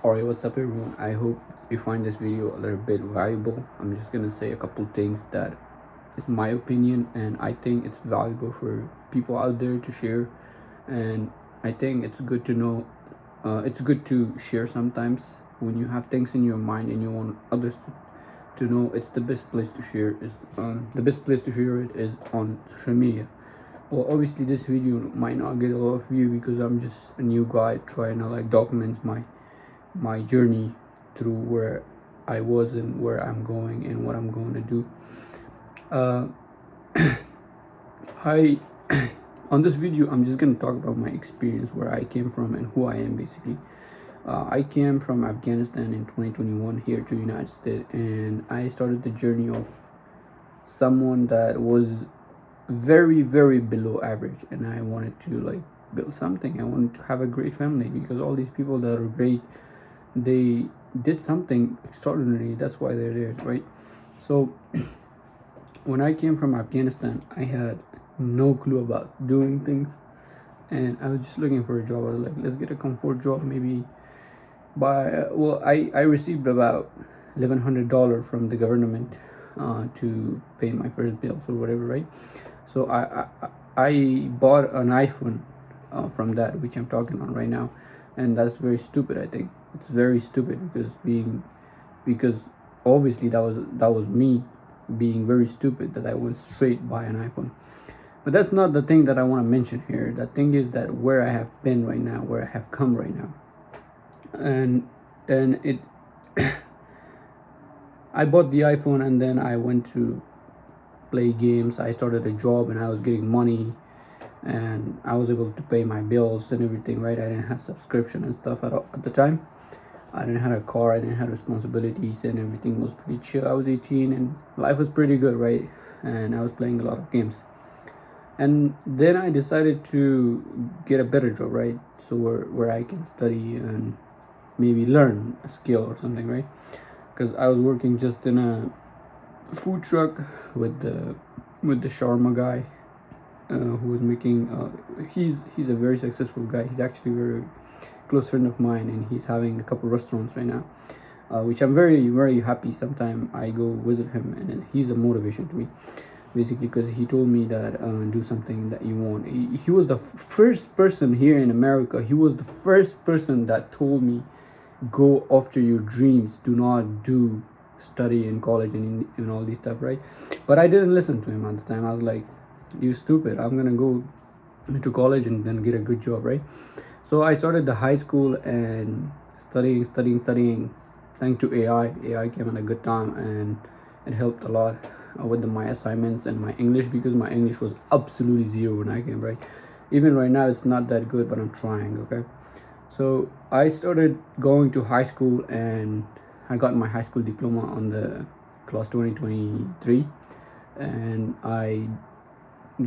Alright, what's up everyone? I hope you find this video a little bit valuable. I'm just gonna say a couple things that is my opinion and I think it's valuable for people out there to share, and I think it's good to know, it's good to share sometimes when you have things in your mind and you want others to know. It's the best place to share is the best place to share it is on social media. Well, obviously this video might not get a lot of view because I'm just a new guy trying to like document my journey through where I was and where I'm going and what I'm going to do. Uh, I on this video I'm just gonna talk about my experience, where I came from and who I am basically. I came from Afghanistan in 2021 here to United States, and I started the journey of someone that was very below average, and I wanted to like build something. I wanted to have a great family because all these people that are great, they did something extraordinary. That's why they're there, right? So when I came from Afghanistan, I had no clue about doing things, and I was just looking for a job. I was like, let's get a comfort job, maybe. By well, I received about $1,100 from the government to pay my first bills or whatever, right? So I bought an iPhone from that, which I'm talking on right now, and that's very stupid. I think it's very stupid because obviously that was me being very stupid that I went straight buy an iPhone. But that's not the thing that I want to mention here. The thing is that where I have been right now, where I have come right now, and it I bought the iPhone and then I went to play games. I started a job and I was getting money, and I was able to pay my bills and everything, right? I didn't have subscription and stuff at the time. I didn't have a car, I didn't have responsibilities, and everything was pretty chill. I was 18 and life was pretty good, right? And I was playing a lot of games. And then I decided to get a better job, right? So where I can study and maybe learn a skill or something, right? Because I was working just in a food truck with the shawarma guy, who was making. He's a very successful guy. He's actually a very close friend of mine, and he's having a couple restaurants right now, which I'm very happy. Sometime I go visit him, and he's a motivation to me, basically, because he told me that do something that you want. He was the first person here in America. He was the first person that told me, go after your dreams. Do not do study in college and all these stuff, right? But I didn't listen to him at the time. I was like, you stupid, I'm gonna go to college and then get a good job, right? So I started the high school and studying. Thanks to AI came at a good time, and it helped a lot with my assignments and my English, because my English was absolutely zero when I came, right? Even right now it's not that good, but I'm trying, okay? So I started going to high school and I got my high school diploma on the class 2023, and I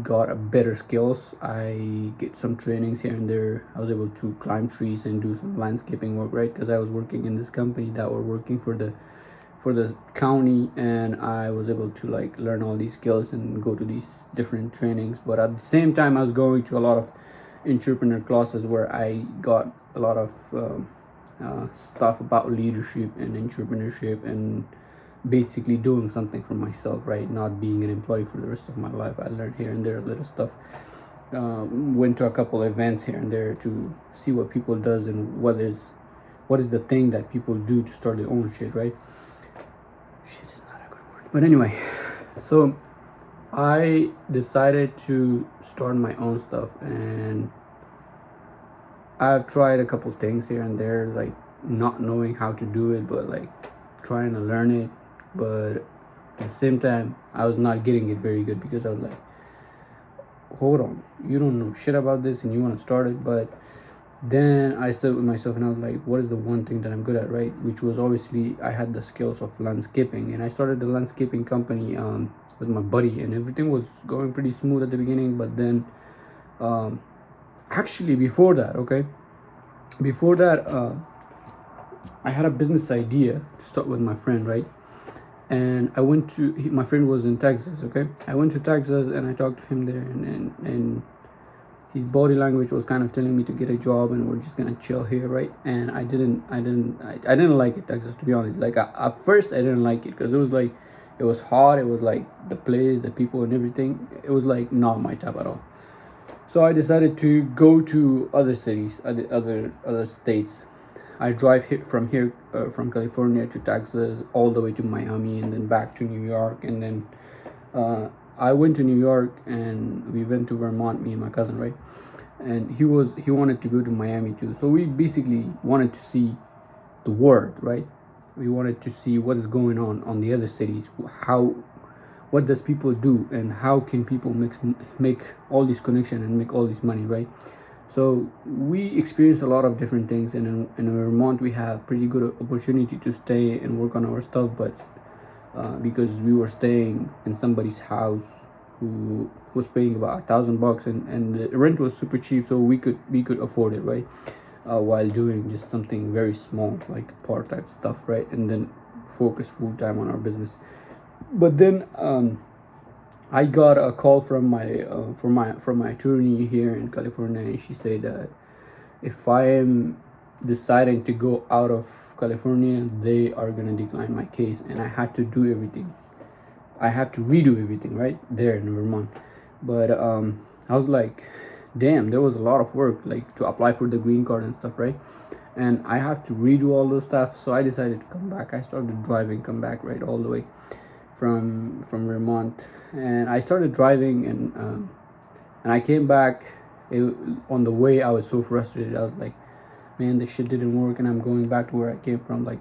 got a better skills. I get some trainings here and there. I was able to climb trees and do some landscaping work, right? Because I was working in this company that were working for the county, and I was able to like learn all these skills and go to these different trainings. But at the same time I was going to a lot of entrepreneur classes where I got a lot of stuff about leadership and entrepreneurship and basically doing something for myself, right? Not being an employee for the rest of my life. I learned here and there a little stuff. Went to a couple events here and there to see what people does and what is the thing that people do to start their own shit, right? Shit is not a good word, but anyway. So I decided to start my own stuff, and I've tried a couple things here and there, like not knowing how to do it, but like trying to learn it. But at the same time, I was not getting it very good because I was like, hold on, you don't know shit about this and you want to start it. But then I sat with myself and I was like, what is the one thing that I'm good at, right? Which was obviously I had the skills of landscaping, and I started the landscaping company with my buddy, and everything was going pretty smooth at the beginning. But then actually before that I had a business idea to start with my friend, right? And I went to my friend was in Texas, okay? I went to Texas and I talked to him there, and his body language was kind of telling me to get a job and we're just gonna chill here, right? And I didn't like it, Texas, to be honest. Like at first I didn't like it because it was like, it was hot, it was like the place, the people and everything, it was like not my type at all. So I decided to go to other cities, other states. I drive from here, from California to Texas, all the way to Miami, and then back to New York, and then I went to New York, and we went to Vermont, me and my cousin, right? And he wanted to go to Miami too. So we basically wanted to see the world, right? We wanted to see what is going on the other cities, how, what does people do, and how can people make all these connections and make all this money, right? So we experienced a lot of different things, and in Vermont we have pretty good opportunity to stay and work on our stuff, but because we were staying in somebody's house who was paying about $1,000, and the rent was super cheap, so we could afford it, right? While doing just something very small like part-time stuff, right? And then focus full-time on our business. But then I got a call from my attorney here in California, and she said that if I am deciding to go out of California, they are gonna decline my case, and I had to do everything. I have to redo everything right there in Vermont. But I was like, damn, there was a lot of work, like to apply for the green card and stuff, right? And I have to redo all those stuff. So I decided to come back. I started driving, come back, right, all the way from Vermont, and I started driving, and I came back. On the way, I was so frustrated. I was like, man, this shit didn't work, and I'm going back to where I came from. Like,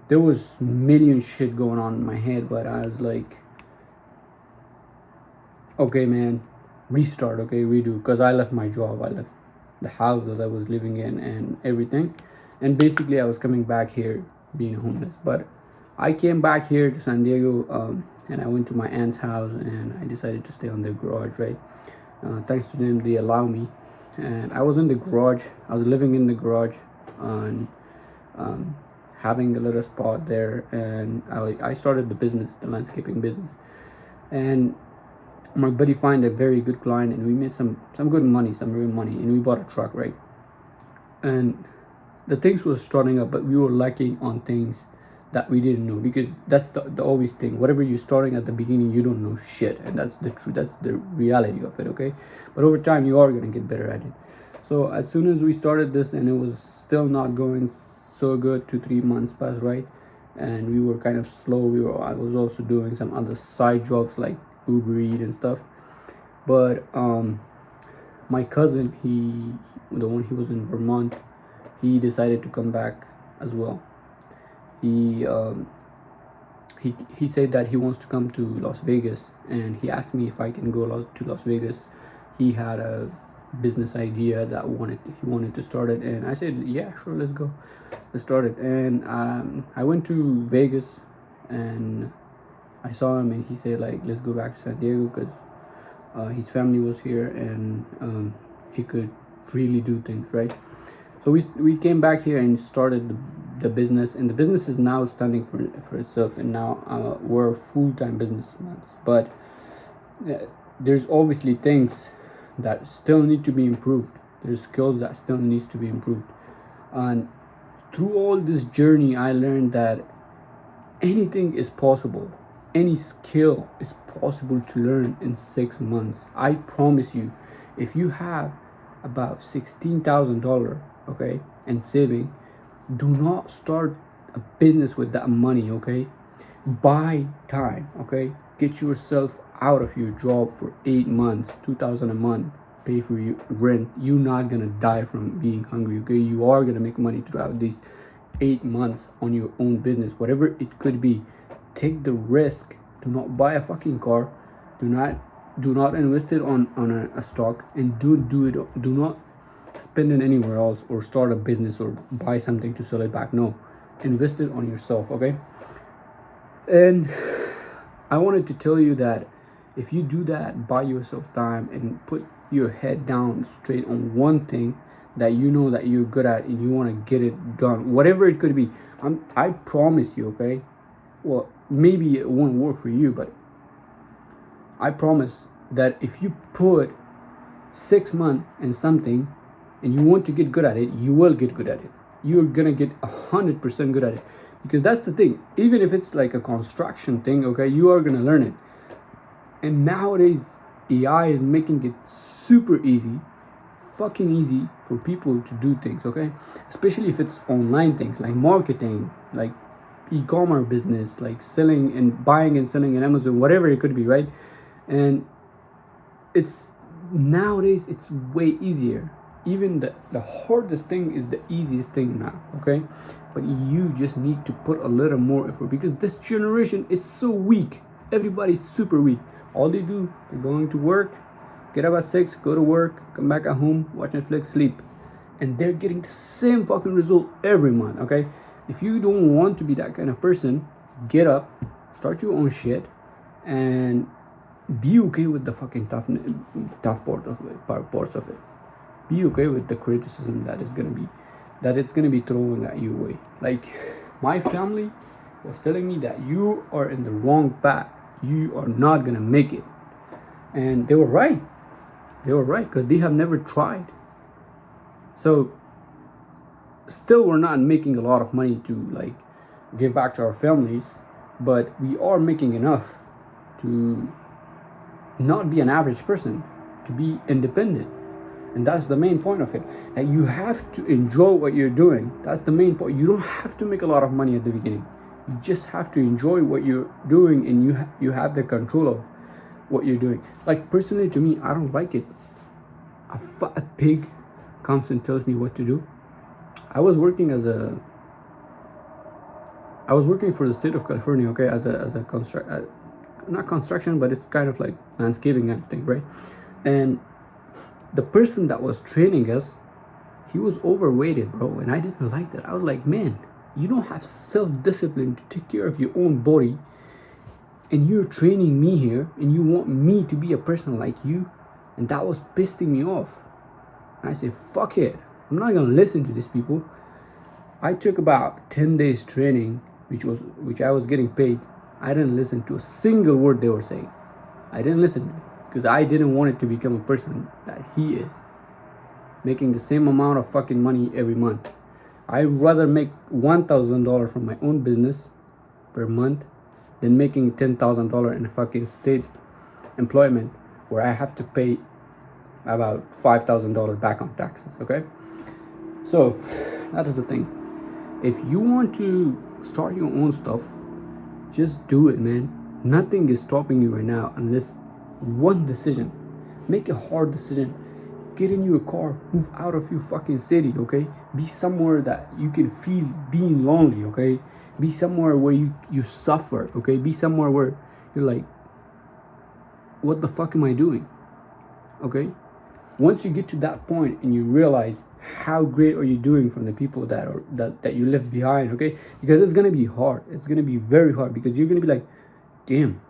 there was million shit going on in my head, but I was like, okay, man, restart, okay, redo, because I left my job, I left the house that I was living in and everything, and basically I was coming back here being homeless. But I came back here to San Diego, and I went to my aunt's house, and I decided to stay on their garage, right? Thanks to them, they allow me, and I was in the garage. I was living in the garage, and having a little spot there, and I started the business, the landscaping business, and my buddy find a very good client, and we made some good money, some real money, and we bought a truck, right? And the things were starting up, but we were lacking on things that we didn't know, because that's the always thing. Whatever you're starting at the beginning, you don't know shit, and that's the truth. That's the reality of it, okay? But over time, you are gonna get better at it. So as soon as we started this, and it was still not going so good, 2-3 months passed, right? And we were kind of slow. I was also doing some other side jobs like Uber Eats and stuff. But my cousin, the one he was in Vermont, he decided to come back as well. He said that he wants to come to Las Vegas, and he asked me if I can go to Las Vegas. He had a business idea that he wanted to start it, and I said, yeah, sure, let's go, let's start it. And I went to Vegas, and I saw him, and he said, like, let's go back to San Diego, because his family was here, and he could freely do things, right? So we came back here and started the business, and the business is now standing for itself, and now we're full-time businessmen. But there's obviously things that still need to be improved. There's skills that still needs to be improved. And through all this journey, I learned that anything is possible. Any skill is possible to learn in 6 months. I promise you, if you have about $16,000, okay, and saving, do not start a business with that money, okay? Buy time, okay? Get yourself out of your job for 8 months, $2,000 a month, pay for your rent. You're not gonna die from being hungry, okay? You are gonna make money throughout these 8 months on your own business, whatever it could be. Take the risk. Do not buy a fucking car. Do not invest it on a stock, and do not spend it anywhere else, or start a business, or buy something to sell it back. No, invest it on yourself, okay? And I wanted to tell you that if you do that, buy yourself time, and put your head down straight on one thing that you know that you're good at, and you want to get it done, whatever it could be. I promise you, okay? Well, maybe it won't work for you, but I promise that if you put 6 months and something, and you want to get good at it, you will get good at it. You're gonna get 100% good at it, because that's the thing. Even if it's like a construction thing, okay, you are gonna learn it. And nowadays, AI is making it super easy, fucking easy for people to do things, okay? Especially if it's online things like marketing, like e-commerce business, like selling and buying and selling on Amazon, whatever it could be, right? And it's nowadays it's way easier. Even the hardest thing is the easiest thing now, okay? But you just need to put a little more effort, because this generation is so weak. Everybody's super weak. All they do, they're going to work, get up at 6, go to work, come back at home, watch Netflix, sleep. And they're getting the same fucking result every month, okay? If you don't want to be that kind of person, get up, start your own shit, and be okay with the fucking tough parts of it. Be okay with the criticism that it's gonna be thrown at you away. Like, my family was telling me that you are in the wrong path. You are not gonna make it. And they were right. Because they have never tried. So still, we're not making a lot of money to like give back to our families, but we are making enough to not be an average person, to be independent. And that's the main point of it. That you have to enjoy what you're doing. That's the main point. You don't have to make a lot of money at the beginning. You just have to enjoy what you're doing, and you have the control of what you're doing. Like, personally, to me, I don't like it. A pig comes and tells me what to do. I was working for the state of California, okay, as a not construction, but it's kind of like landscaping kind of thing, right? And the person that was training us, he was overweighted, bro, and I didn't like that. I was like, man, you don't have self-discipline to take care of your own body, and you're training me here, and you want me to be a person like you? And that was pissing me off. And I said, fuck it, I'm not gonna listen to these people. I took about 10 days training, which I was getting paid. I didn't listen to a single word they were saying. I didn't listen, because I didn't want it to become a person that he is, making the same amount of fucking money every month. I'd rather make $1,000 from my own business per month than making $10,000 in a fucking state employment where I have to pay about $5,000 back on taxes, okay? So that is the thing. If you want to start your own stuff, just do it, man. Nothing is stopping you right now unless one decision. Make a hard decision. Get in your car, move out of your fucking city, okay? Be somewhere that you can feel being lonely, okay? Be somewhere where you suffer, okay? Be somewhere where you're like, what the fuck am I doing? Okay? Once you get to that point and you realize how great are you doing from the people that you left behind, okay? Because it's gonna be hard. It's gonna be very hard, because you're gonna be like, damn,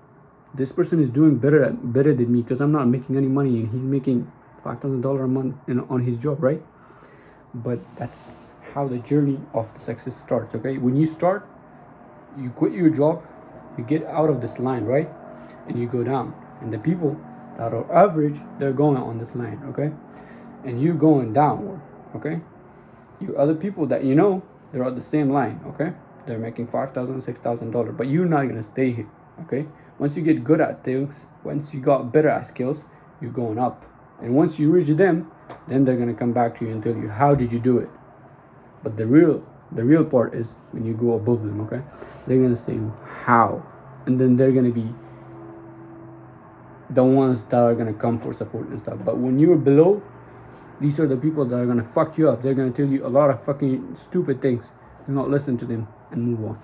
this person is doing better than me, because I'm not making any money and he's making $5,000 a month on his job, right? But that's how the journey of the success starts, okay? When you start, you quit your job, you get out of this line, right? And you go down. And the people that are average, they're going on this line, okay? And you're going downward, okay? You other people that you know, they're on the same line, okay? They're making $5,000, $6,000, but you're not gonna stay here, okay? Once you get good at things, once you got better at skills, you're going up. And once you reach them, then they're gonna come back to you and tell you, how did you do it? But the real part is when you go above them, okay? They're gonna say how, and then they're gonna be the ones that are gonna come for support and stuff. But when you're below, these are the people that are gonna fuck you up. They're gonna tell you a lot of fucking stupid things. Do not listen to them and move on.